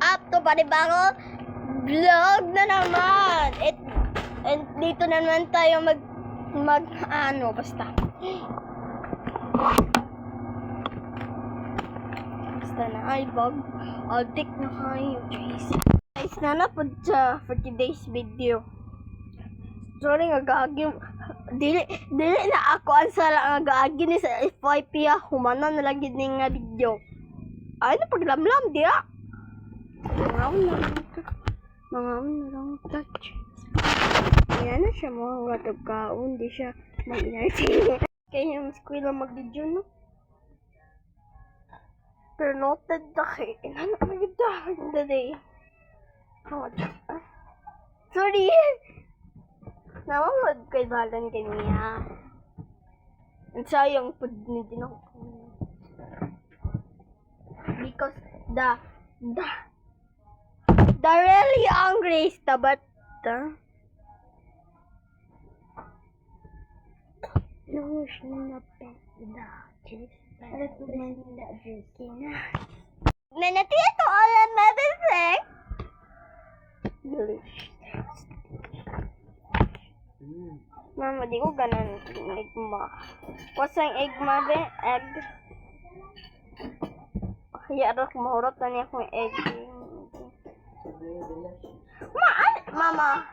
up to panibagong vlog na naman. And dito na naman tayo basta na ay bag adik na kayo guys. Guys na po sa for today's video. Sorry nga gagi dili na ako ang sala nga gagi ni sa FYP humana na lang gid nga video. Ay na paglamlam dia. Mga lang touch. Yan na siya mga gatagkaon, di siya mag-entertain. Kaya yung school lang mag-video, no? Pero noted na kayo. Ano mag-video today? Sorry! Namamad kay Balan kaniya. Ang sayang pud ni Ginoo. Because the really hungry is the but no, she's not bad. Nanatito all another thing. Mama, di ko ganan egma. Wasang egma be? Egg. Kaya rak mahurot na niya kung egg. Mama.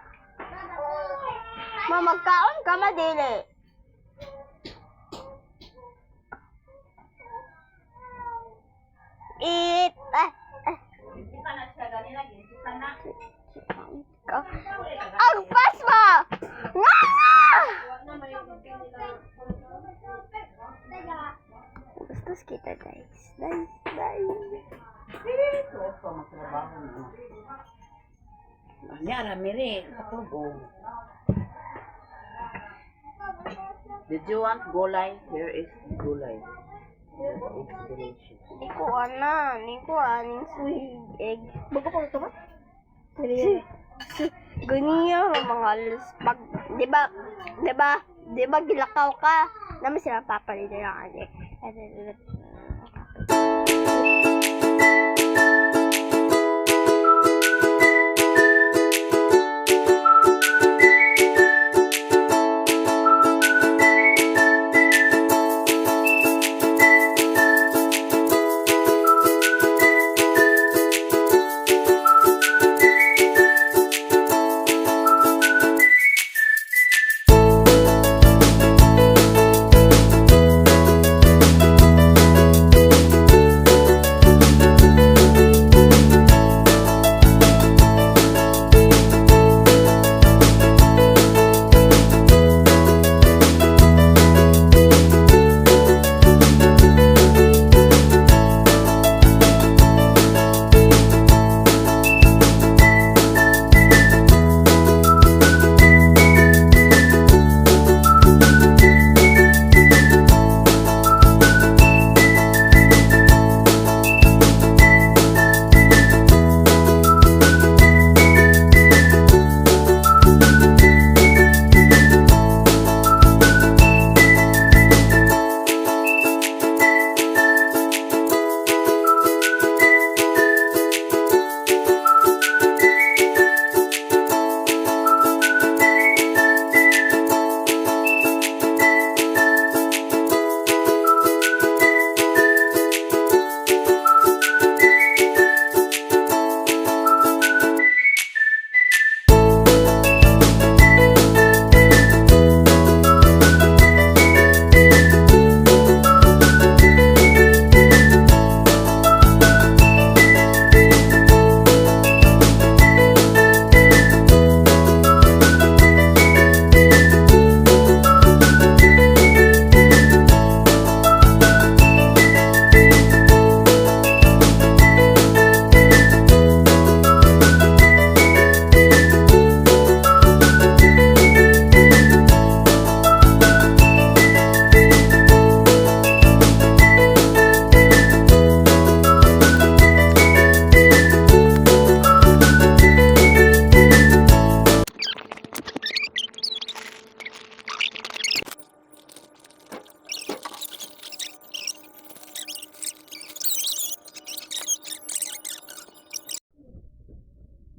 Mama, kaon ka madili. Eat. Ang pas mo! Gustos kita guys. Nice. Nyara mire katubo. Did you want gulay? Here is gulay. Inspiration. Iko aning sweet egg. Bago pa ito ba? Ganyan mga alas pag, di ba gilakaw ka? Naman sila papalito ng ane.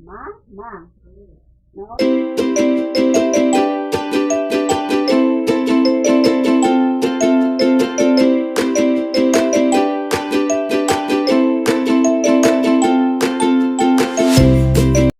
Ma? No?